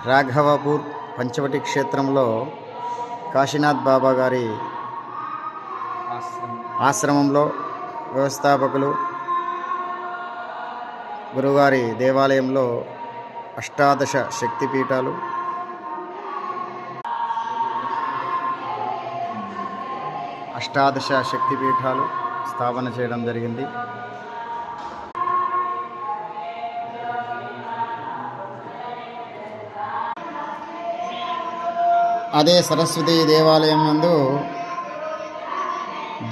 రాఘవాపూర్ పంచవటి క్షేత్రంలో కాశీనాథ్ బాబా గారి ఆశ్రమంలో వ్యవస్థాపకులు గురుగారి దేవాలయంలో అష్టాదశ శక్తిపీఠాలు స్థాపన చేయడం జరిగింది. అదే సరస్వతి దేవాలయం నందు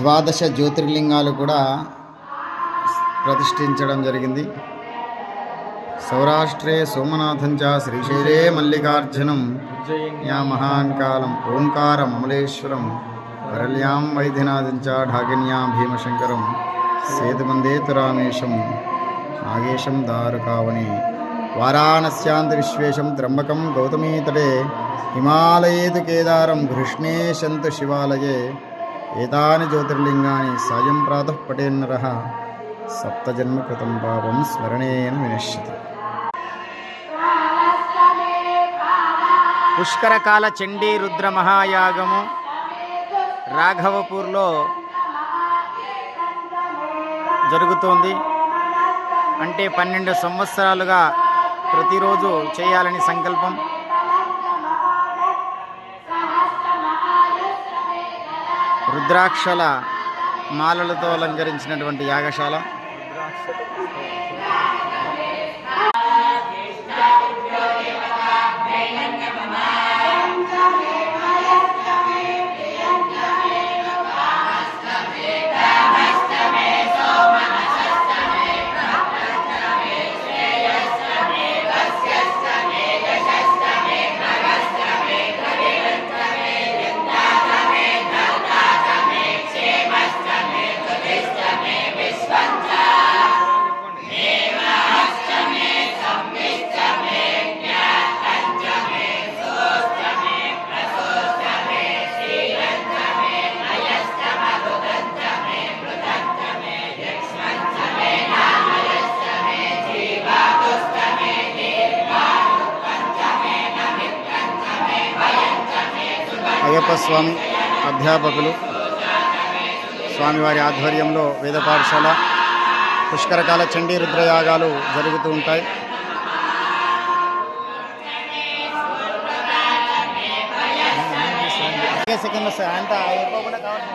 12 జ్యోతిర్లింగాలు కూడా ప్రతిష్ఠించడం జరిగింది. సౌరాష్ట్రే సోమనాథం చ శ్రీశైలే మల్లికార్జునం యా మహాంకాలం ఓంకారమమలేశ్వరం వరల్యాం వైద్యనాథం చ ఢాకిన్యాం భీమశంకరం సేతుమందేతు రామేశం నాగేశం దారుకావణి వారాణస్యాంత విశ్వేశం త్రంబకం గౌతమీతటే హిమాలయేతు కేదారం కృష్ణేశంతు శివాలయే ఏతాని జ్యోతిర్లింగాని సాయం ప్రాతః పఠేన్నరః సప్తజన్మ కృతం పాపం స్మరణేన వినశ్యతి. పుష్కరకాల చండీ రుద్ర మహాయాగము రాఘవపూర్లో జరుగుతోంది. అంటే 12 సంవత్సరాలుగా ప్రతిరోజు చేయాలని సంకల్పం. రుద్రాక్షల మాలలతో అలంకరించినటువంటి యాగశాల. అయ్యప్ప స్వామి అధ్యాపకులు స్వామివారి ఆధ్వర్యంలో వేద పాఠశాల పుష్కరకాల చండీ రుద్రయాగాలు జరుగుతూ ఉంటాయి. సెకండ్ వస్తాయి అంత ఎక్కువ కూడా కావాలి.